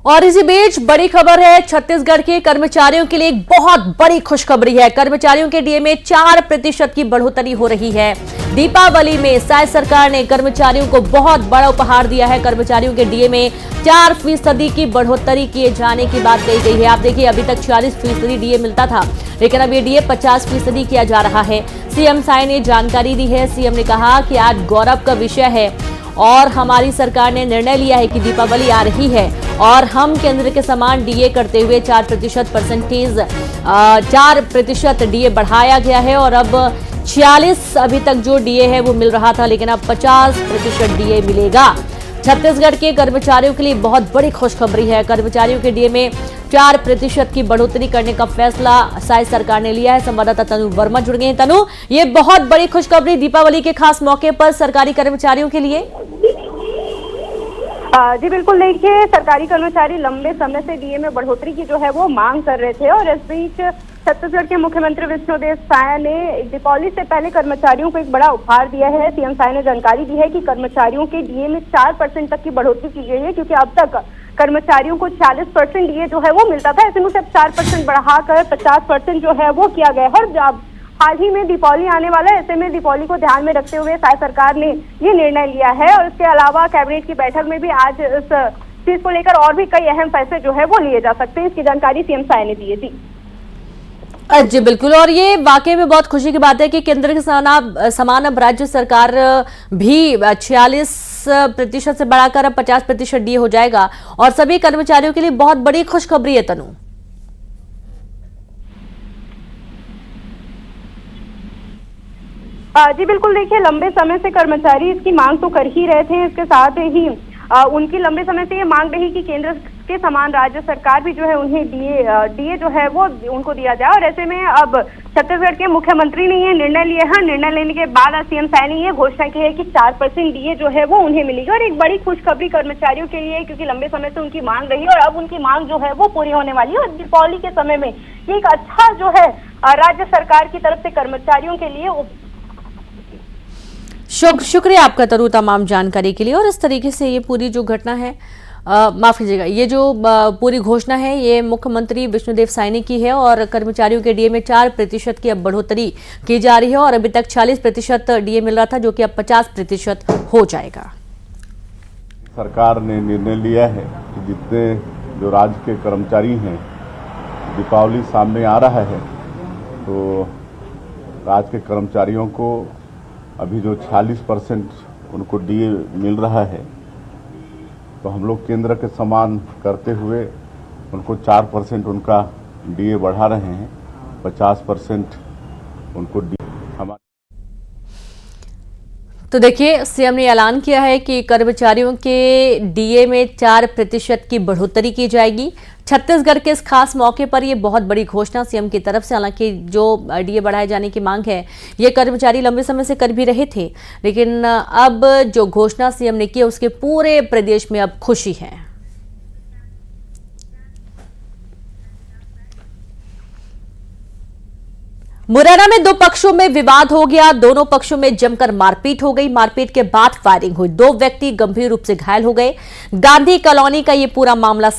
और इसी बीच बड़ी खबर है, छत्तीसगढ़ के कर्मचारियों के लिए एक बहुत बड़ी खुशखबरी है। कर्मचारियों के डीए में 4% की बढ़ोतरी हो रही है। दीपावली में साय सरकार ने कर्मचारियों को बहुत बड़ा उपहार दिया है। कर्मचारियों के डीए में 4% की बढ़ोतरी किए जाने की बात कही गई है। आप देखिए, अभी तक 46% डीए मिलता था, लेकिन अब ये डीए 50% किया जा रहा है। सीएम साय ने जानकारी दी है। सीएम ने कहा कि आज गौरव का विषय है और हमारी सरकार ने निर्णय लिया है कि दीपावली आ रही है और हम केंद्र के समान डीए करते हुए 4% डीए बढ़ाया गया है और अब 46 अभी तक जो डीए है वो मिल रहा था, लेकिन अब 50% डीए मिलेगा। छत्तीसगढ़ के कर्मचारियों के लिए बहुत बड़ी खुशखबरी है। कर्मचारियों के डीए में 4% की बढ़ोतरी करने का फैसला साय सरकार ने लिया है। संवाददाता तनु वर्मा जुड़ गए हैं। तनु, ये बहुत बड़ी खुशखबरी दीपावली के खास मौके पर सरकारी कर्मचारियों के लिए। जी बिल्कुल, देखिए, सरकारी कर्मचारी लंबे समय से डीए में बढ़ोतरी की जो है वो मांग कर रहे थे और इस बीच छत्तीसगढ़ के मुख्यमंत्री विष्णुदेव साय ने दीपावली से पहले कर्मचारियों को एक बड़ा उपहार दिया है। सीएम साय ने जानकारी दी है कि कर्मचारियों के डीए में 4% तक की बढ़ोतरी की गई है, क्योंकि अब तक कर्मचारियों को 40% डीए जो है वो मिलता था। ऐसे में उसे 4% बढ़ाकर 50% जो है वो किया गया है। और हाल ही में दीपावली आने वाला है, ऐसे में दीपावली को ध्यान में रखते हुए साय सरकार ने ये निर्णय लिया है। और इसके अलावा कैबिनेट की बैठक में भी आज इस चीज को लेकर और भी कई अहम फैसले जो है वो लिए जा सकते हैं। इसकी जानकारी सीएम साय ने दी है। जी बिल्कुल, और ये वाकई में बहुत खुशी की बात है कि केंद्र के समान अब राज्य सरकार भी 46% से बढ़ाकर अब 50% डीए हो जाएगा और सभी कर्मचारियों के लिए बहुत बड़ी खुशखबरी है। तनु, जी बिल्कुल, देखिए, लंबे समय से कर्मचारी इसकी मांग तो कर ही रहे थे। इसके साथ ही उनकी लंबे समय से ये मांग रही कि केंद्र के समान राज्य सरकार भी जो है उन्हें डीए जो है वो उनको दिया जाए। और ऐसे में अब छत्तीसगढ़ के मुख्यमंत्री ने ये निर्णय लिया है। निर्णय लेने के बाद आज सीएम साय ने ये घोषणा की है कि 4% डीए जो है वो उन्हें मिलेगी और एक बड़ी खुशखबरी कर्मचारियों के लिए, क्योंकि लंबे समय से उनकी मांग रही है और अब उनकी मांग जो है वो पूरी होने वाली है। और दीपावली के समय में ये एक अच्छा जो है राज्य सरकार की तरफ से कर्मचारियों के लिए। शुक्रिया आपका तनु तमाम जानकारी के लिए। और इस तरीके से ये पूरी जो घटना है, माफ कीजिएगा, ये जो पूरी घोषणा है ये मुख्यमंत्री विष्णुदेव साय ने की है और कर्मचारियों के डीए में 4% की अब बढ़ोतरी की जा रही है और अभी तक 40% डीए मिल रहा था, जो कि अब 50% हो जाएगा। सरकार ने निर्णय लिया है कि जितने जो राज्य के कर्मचारी हैं, दीपावली सामने आ रहा है, तो राज्य के कर्मचारियों को अभी जो 46% उनको डीए मिल रहा है, तो हम लोग केंद्र के समान करते हुए उनको 4% उनका डीए बढ़ा रहे हैं। 50% उनको तो देखिए, सीएम ने ऐलान किया है कि कर्मचारियों के डीए में 4% की बढ़ोतरी की जाएगी। छत्तीसगढ़ के इस खास मौके पर यह बहुत बड़ी घोषणा सीएम की तरफ से। हालांकि जो डीए बढ़ाए जाने की मांग है ये कर्मचारी लंबे समय से कर भी रहे थे, लेकिन अब जो घोषणा सीएम ने की उसके पूरे प्रदेश में अब खुशी है। मुरैना में दो पक्षों में विवाद हो गया। दोनों पक्षों में जमकर मारपीट हो गई। मारपीट के बाद फायरिंग हुई। 2 व्यक्ति गंभीर रूप से घायल हो गए। गांधी कॉलोनी का ये पूरा मामला